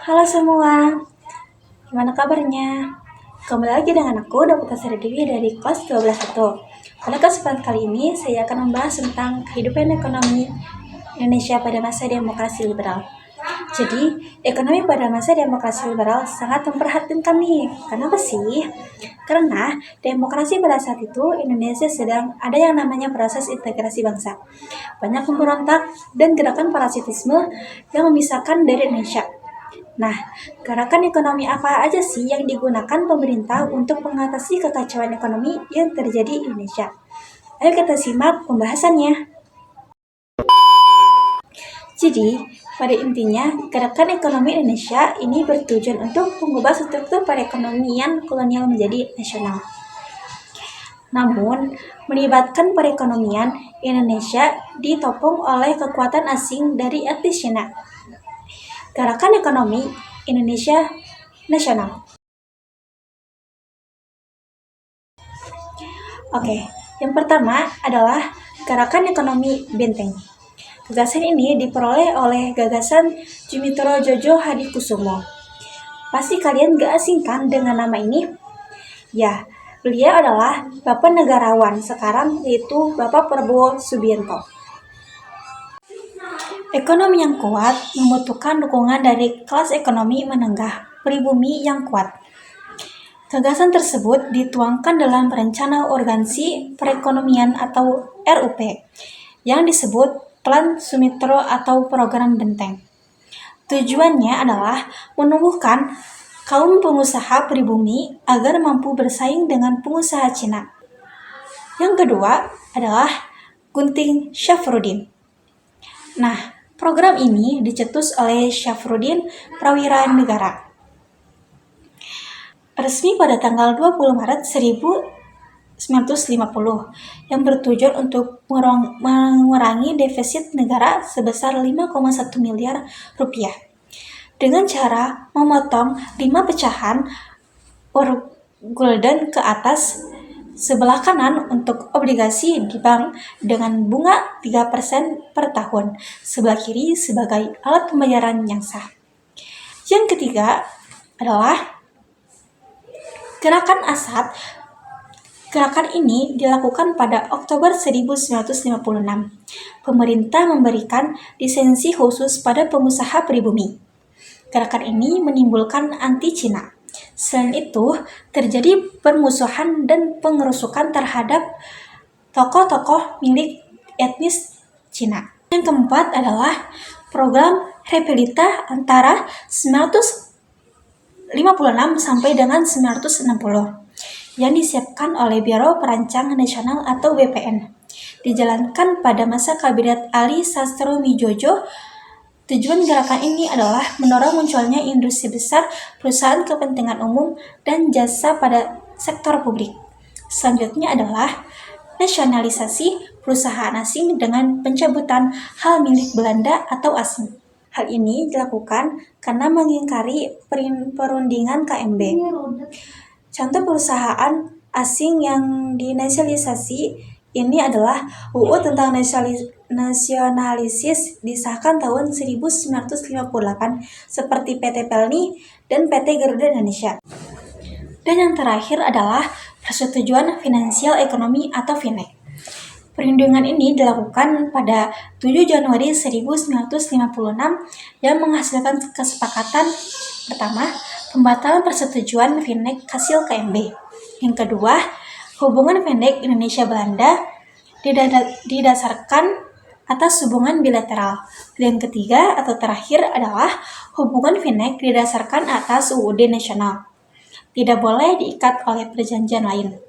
Halo semua, gimana kabarnya? Kembali lagi dengan aku, Dr. Sari Dewi dari kelas 12.1. Pada kesempatan kali ini, saya akan membahas tentang kehidupan ekonomi Indonesia pada masa demokrasi liberal. Jadi, ekonomi pada masa demokrasi liberal sangat memperhatikan nih. Kenapa sih? Karena demokrasi pada saat itu Indonesia sedang ada yang namanya proses integrasi bangsa. Banyak pemberontak dan gerakan parasitisme yang memisahkan dari Indonesia. Nah, gerakan ekonomi apa aja sih yang digunakan pemerintah untuk mengatasi kekacauan ekonomi yang terjadi di Indonesia? Ayo kita simak pembahasannya. Jadi, pada intinya, gerakan ekonomi Indonesia ini bertujuan untuk mengubah struktur perekonomian kolonial menjadi nasional. Namun, melibatkan perekonomian Indonesia ditopang oleh kekuatan asing dari etnis Cina. Gerakan ekonomi Indonesia nasional. Oke, yang pertama adalah gerakan ekonomi benteng. Gagasan ini diperoleh oleh gagasan Jumitoro Jojo Hadikusumo. Pasti kalian gak asing kan dengan nama ini? Ya, beliau adalah Bapak Negarawan sekarang, yaitu Bapak Prabowo Subianto. Ekonomi yang kuat membutuhkan dukungan dari kelas ekonomi menengah pribumi yang kuat. Gagasan tersebut dituangkan dalam Rencana Organisasi Perekonomian atau RUP yang disebut Plan Sumitro atau Program Benteng. Tujuannya adalah menumbuhkan kaum pengusaha pribumi agar mampu bersaing dengan pengusaha Cina. Yang kedua adalah Gunting Syafruddin. Nah, program ini dicetus oleh Syafruddin Prawira Negara. Resmi pada tanggal 20 Maret 1950 yang bertujuan untuk mengurangi defisit negara sebesar 5,1 miliar rupiah dengan cara memotong 5 pecahan per gulden ke atas sebelah kanan untuk obligasi di bank dengan bunga 3% per tahun, sebelah kiri sebagai alat pembayaran yang sah. Yang ketiga adalah Gerakan Asat. Gerakan ini dilakukan pada Oktober 1956. Pemerintah memberikan lisensi khusus pada pengusaha pribumi. Gerakan ini menimbulkan anti-Cina. Selain itu, terjadi permusuhan dan pengerusukan terhadap tokoh-tokoh milik etnis Cina. Yang keempat adalah program Repelita antara 1956 sampai dengan 1960 yang disiapkan oleh Biro Perancang Nasional atau BPN. Dijalankan pada masa Kabinet Ali Sastroamidjojo. Tujuan gerakan ini adalah mendorong munculnya industri besar, perusahaan kepentingan umum, dan jasa pada sektor publik. Selanjutnya adalah nasionalisasi perusahaan asing dengan pencabutan hal milik Belanda atau asing. Hal ini dilakukan karena mengingkari perundingan KMB. Contoh perusahaan asing yang dinasionalisasi ini adalah UU tentang nasionalisis disahkan tahun 1958 seperti PT Pelni dan PT Garuda Indonesia. Dan yang terakhir adalah Persetujuan Finansial Ekonomi atau FINEK. Perundingan ini dilakukan pada 7 Januari 1956 yang menghasilkan kesepakatan pertama, pembatalan persetujuan FINEK hasil KMB. Yang kedua, hubungan FINEK Indonesia-Belanda didasarkan atas hubungan bilateral. Yang ketiga atau terakhir adalah hubungan FINEK didasarkan atas UUD nasional. Tidak boleh diikat oleh perjanjian lain.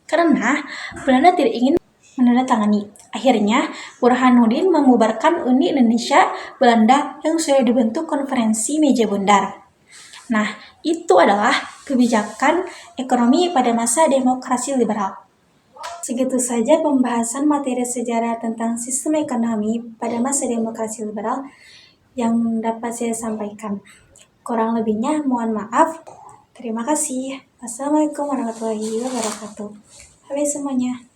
Karena Belanda tidak ingin menandatangani. Akhirnya, Burhanuddin membubarkan Uni Indonesia Belanda yang sudah dibentuk konferensi meja bundar. Nah, itu adalah kebijakan ekonomi pada masa demokrasi liberal. Segitu saja pembahasan materi sejarah tentang sistem ekonomi pada masa demokrasi liberal yang dapat saya sampaikan. Kurang lebihnya mohon maaf. Terima kasih. Wassalamualaikum warahmatullahi wabarakatuh. Hai semuanya.